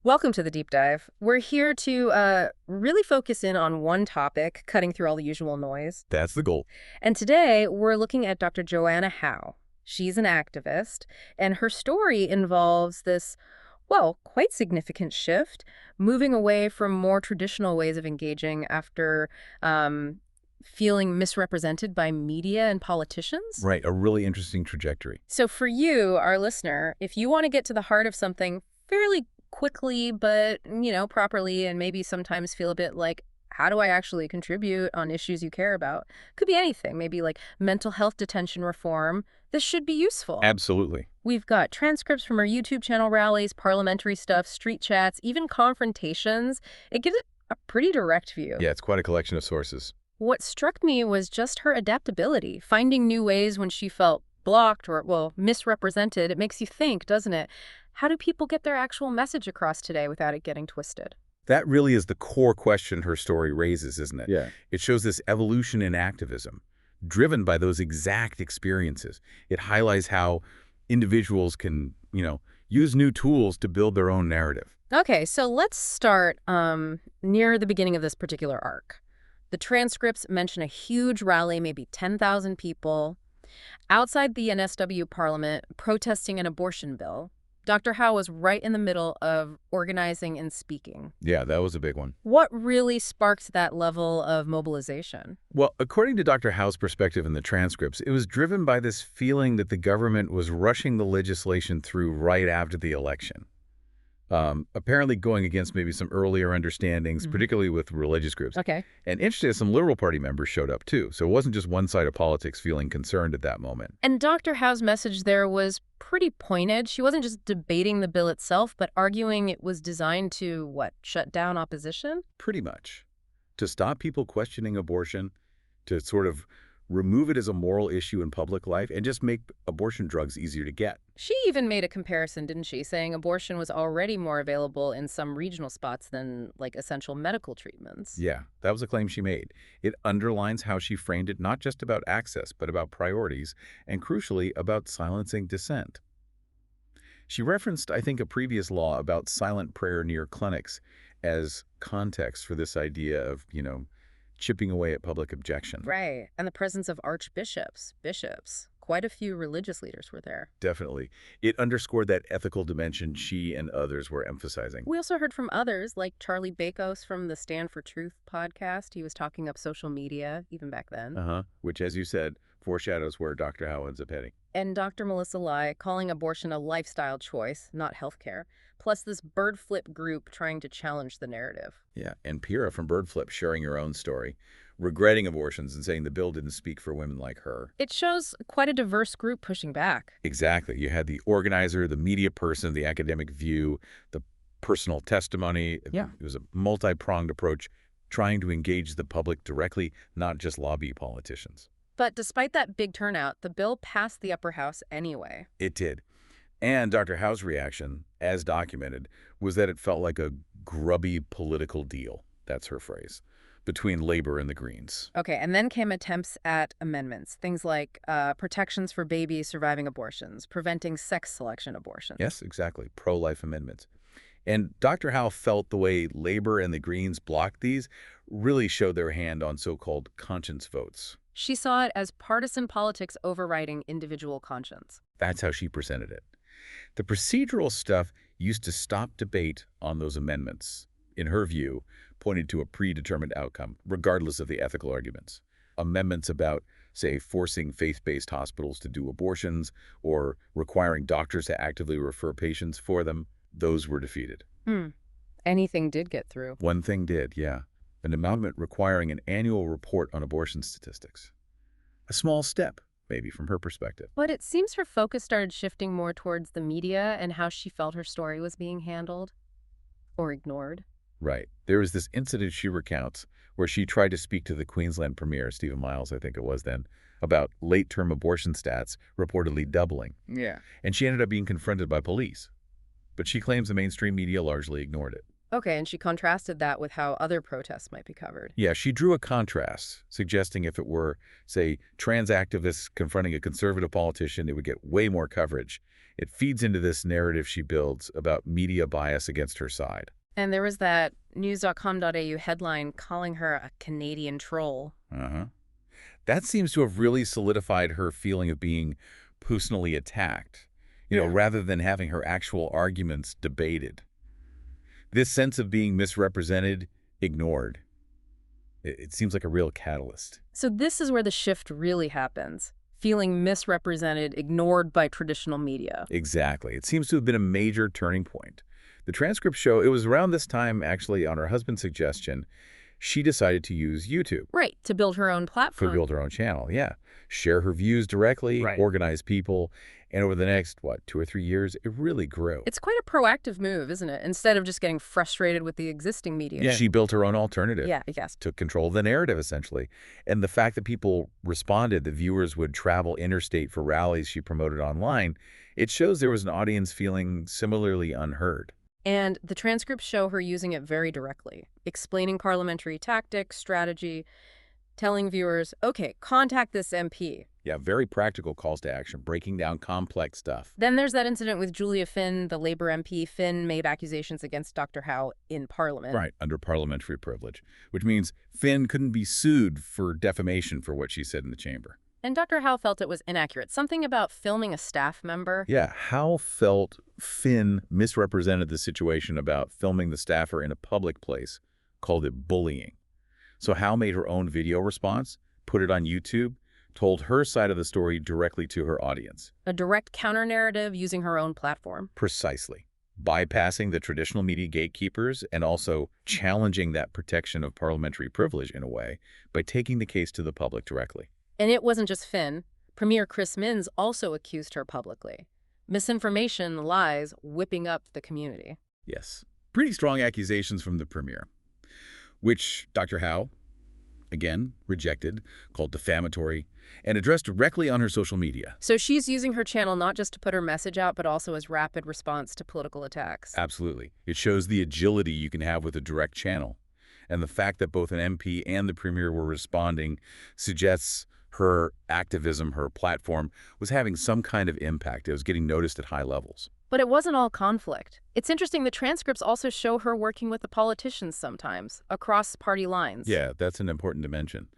Welcome to the deep dive. We're here to really focus in on one topic, cutting through all the usual noise. That's the goal. And today we're looking at Dr. Joanna Howe. She's an activist, and her story involves this, well, quite significant shift, moving away from more traditional ways of engaging after feeling misrepresented by media and politicians. Right, a really interesting trajectory. So for you, our listener, if you want to get to the heart of something fairly quickly, but, properly, and maybe sometimes feel a bit like, how do I actually contribute on issues you care about? Could be anything, maybe like mental health detention reform. This should be useful. Absolutely. We've got transcripts from our YouTube channel rallies, parliamentary stuff, street chats, even confrontations. It gives it a pretty direct view. Yeah, it's quite a collection of sources. What struck me was just her adaptability, finding new ways when she felt blocked or, well, misrepresented. It makes you think, doesn't it? How do people get their actual message across today without it getting twisted? That really is the core question her story raises, isn't it? Yeah. It shows this evolution in activism, driven by those exact experiences. It highlights how individuals can, use new tools to build their own narrative. Okay, so let's start near the beginning of this particular arc. The transcripts mention a huge rally, maybe 10,000 people, outside the NSW Parliament protesting an abortion bill. Dr. Howe was right in the middle of organizing and speaking. Yeah, that was a big one. What really sparked that level of mobilization? Well, according to Dr. Howe's perspective in the transcripts, it was driven by this feeling that the government was rushing the legislation through right after the election. Apparently going against maybe some earlier understandings, particularly with religious groups. Okay. And interesting, some Liberal Party members showed up too. So it wasn't just one side of politics feeling concerned at that moment. And Dr. Howe's message there was pretty pointed. She wasn't just debating the bill itself, but arguing it was designed to, shut down opposition? Pretty much. To stop people questioning abortion, to sort of remove it as a moral issue in public life, and just make abortion drugs easier to get. She even made a comparison, didn't she, saying abortion was already more available in some regional spots than, essential medical treatments. Yeah, that was a claim she made. It underlines how she framed it not just about access, but about priorities, and crucially, about silencing dissent. She referenced, I think, a previous law about silent prayer near clinics as context for this idea of, chipping away at public objection. Right. And the presence of archbishops, bishops. Quite a few religious leaders were there. Definitely. It underscored that ethical dimension she and others were emphasizing. We also heard from others, like Charlie Bakos from the Stand for Truth podcast. He was talking up social media, even back then. Which, as you said, foreshadows where Dr. Howe ends up heading. And Dr. Melissa Lai calling abortion a lifestyle choice, not healthcare. Plus this bird flip group trying to challenge the narrative. Yeah, and Pira from Bird Flip sharing her own story, regretting abortions and saying the bill didn't speak for women like her. It shows quite a diverse group pushing back. Exactly. You had the organizer, the media person, the academic view, the personal testimony. Yeah. It was a multi-pronged approach trying to engage the public directly, not just lobby politicians. But despite that big turnout, the bill passed the upper house anyway. It did. And Dr. Howe's reaction, as documented, was that it felt like a grubby political deal, that's her phrase, between Labor and the Greens. Okay, and then came attempts at amendments, things like protections for babies surviving abortions, preventing sex selection abortions. Yes, exactly, pro-life amendments. And Dr. Howe felt the way Labor and the Greens blocked these really showed their hand on so-called conscience votes. She saw it as partisan politics overriding individual conscience. That's how she presented it. The procedural stuff used to stop debate on those amendments, in her view, pointed to a predetermined outcome, regardless of the ethical arguments. Amendments about, say, forcing faith-based hospitals to do abortions or requiring doctors to actively refer patients for them, those were defeated. Anything did get through. One thing did, yeah. An amendment requiring an annual report on abortion statistics. A small step, maybe, from her perspective. But it seems her focus started shifting more towards the media and how she felt her story was being handled or ignored. Right. There was this incident she recounts where she tried to speak to the Queensland Premier, Stephen Miles, I think it was then, about late-term abortion stats reportedly doubling. Yeah. And she ended up being confronted by police. But she claims the mainstream media largely ignored it. Okay, and she contrasted that with how other protests might be covered. Yeah, she drew a contrast, suggesting if it were, say, trans activists confronting a conservative politician, it would get way more coverage. It feeds into this narrative she builds about media bias against her side. And there was that news.com.au headline calling her a Canadian troll. Uh-huh. That seems to have really solidified her feeling of being personally attacked, Yeah. rather than having her actual arguments debated. This sense of being misrepresented, ignored, it seems like a real catalyst. So this is where the shift really happens. Feeling misrepresented, ignored by traditional media. Exactly. It seems to have been a major turning point. The transcripts show it was around this time, actually, on her husband's suggestion, she decided to use YouTube. Right, to build her own To platform. build her own channel, yeah. Share her views directly, Right. organize people, and over the next, 2 or 3 years, it really grew. It's quite a proactive move, isn't it? Instead of just getting frustrated with the existing media. Yeah. She built her own alternative. Yeah, I guess. Took control of the narrative, essentially. And the fact that people responded, the viewers would travel interstate for rallies she promoted online, it shows there was an audience feeling similarly unheard. And the transcripts show her using it very directly, explaining parliamentary tactics, strategy, telling viewers, okay, contact this MP. Yeah, very practical calls to action, breaking down complex stuff. Then there's that incident with Julia Finn, the Labour MP. Finn made accusations against Dr Howe in Parliament. Right, under parliamentary privilege, which means Finn couldn't be sued for defamation for what she said in the chamber. And Dr Howe felt it was inaccurate. Something about filming a staff member. Yeah, Howe felt Finn misrepresented the situation about filming the staffer in a public place, called it bullying. So Howe made her own video response, put it on YouTube, told her side of the story directly to her audience. A direct counter-narrative using her own platform. Precisely. Bypassing the traditional media gatekeepers and also challenging that protection of parliamentary privilege in a way by taking the case to the public directly. And it wasn't just Finn. Premier Chris Minns also accused her publicly. Misinformation, lies, whipping up the community. Yes. Pretty strong accusations from the premier, which Dr. Howe, again, rejected, called defamatory, and addressed directly on her social media. So she's using her channel not just to put her message out, but also as rapid response to political attacks. Absolutely. It shows the agility you can have with a direct channel. And the fact that both an MP and the premier were responding suggests her activism, her platform, was having some kind of impact. It was getting noticed at high levels. But it wasn't all conflict. It's interesting, the transcripts also show her working with the politicians sometimes, across party lines. Yeah, that's an important dimension.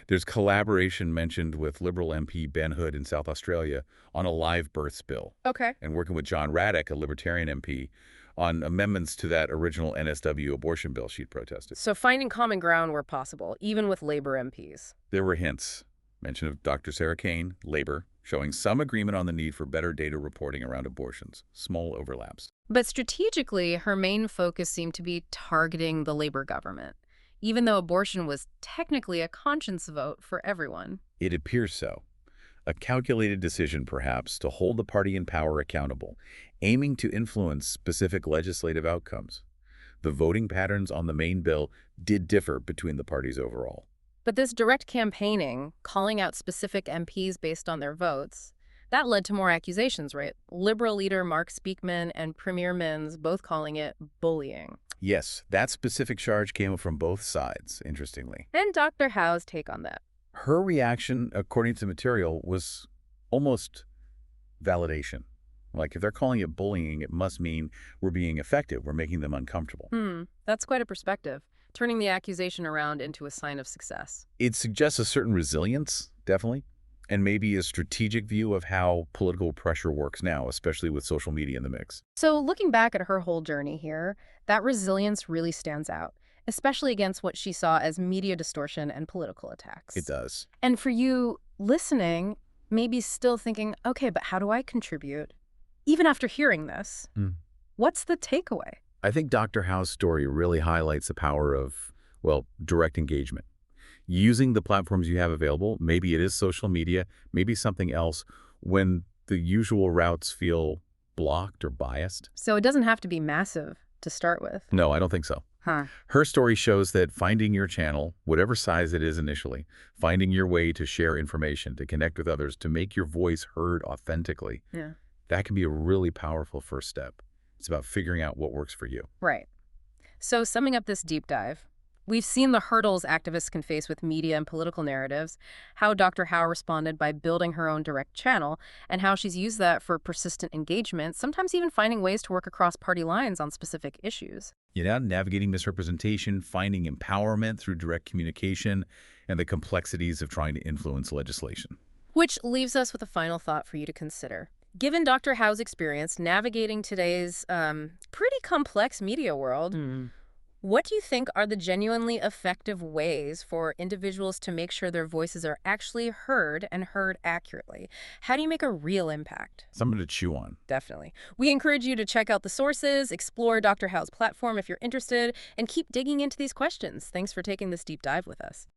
There's collaboration mentioned with Liberal MP Ben Hood in South Australia on a live births bill. Okay. And working with John Raddick, a Libertarian MP, on amendments to that original NSW abortion bill she'd protested. So finding common ground where possible, even with Labour MPs. There were hints. Mention of Dr. Sarah Kane, Labor, showing some agreement on the need for better data reporting around abortions. Small overlaps. But strategically, her main focus seemed to be targeting the Labour government, even though abortion was technically a conscience vote for everyone. It appears so. A calculated decision, perhaps, to hold the party in power accountable, aiming to influence specific legislative outcomes. The voting patterns on the main bill did differ between the parties overall. But this direct campaigning, calling out specific MPs based on their votes, that led to more accusations, right? Liberal leader Mark Speakman and Premier Minns both calling it bullying. Yes, that specific charge came from both sides, interestingly. And Dr. Howe's take on that. Her reaction, according to material, was almost validation. Like, if they're calling it bullying, it must mean we're being effective, we're making them uncomfortable. That's quite a perspective, turning the accusation around into a sign of success. It suggests a certain resilience, definitely, and maybe a strategic view of how political pressure works now, especially with social media in the mix. So looking back at her whole journey here, that resilience really stands out, especially against what she saw as media distortion and political attacks. It does. And for you listening, maybe still thinking, okay, but how do I contribute? Even after hearing this, what's the takeaway? I think Dr. Howe's story really highlights the power of, well, direct engagement. Using the platforms you have available, maybe it is social media, maybe something else, when the usual routes feel blocked or biased. So it doesn't have to be massive to start with. No, I don't think so. Her story shows that finding your channel, whatever size it is initially, finding your way to share information, to connect with others, to make your voice heard authentically, that can be a really powerful first step. It's about figuring out what works for you. Right. So summing up this deep dive, We've seen the hurdles activists can face with media and political narratives, how Dr. Howe responded by building her own direct channel, and how she's used that for persistent engagement, sometimes even finding ways to work across party lines on specific issues. Navigating misrepresentation, finding empowerment through direct communication, and the complexities of trying to influence legislation. Which leaves us with a final thought for you to consider. Given Dr. Howe's experience navigating today's pretty complex media world, what do you think are the genuinely effective ways for individuals to make sure their voices are actually heard and heard accurately? How do you make a real impact? Something to chew on. Definitely. We encourage you to check out the sources, explore Dr. Howe's platform if you're interested, and keep digging into these questions. Thanks for taking this deep dive with us.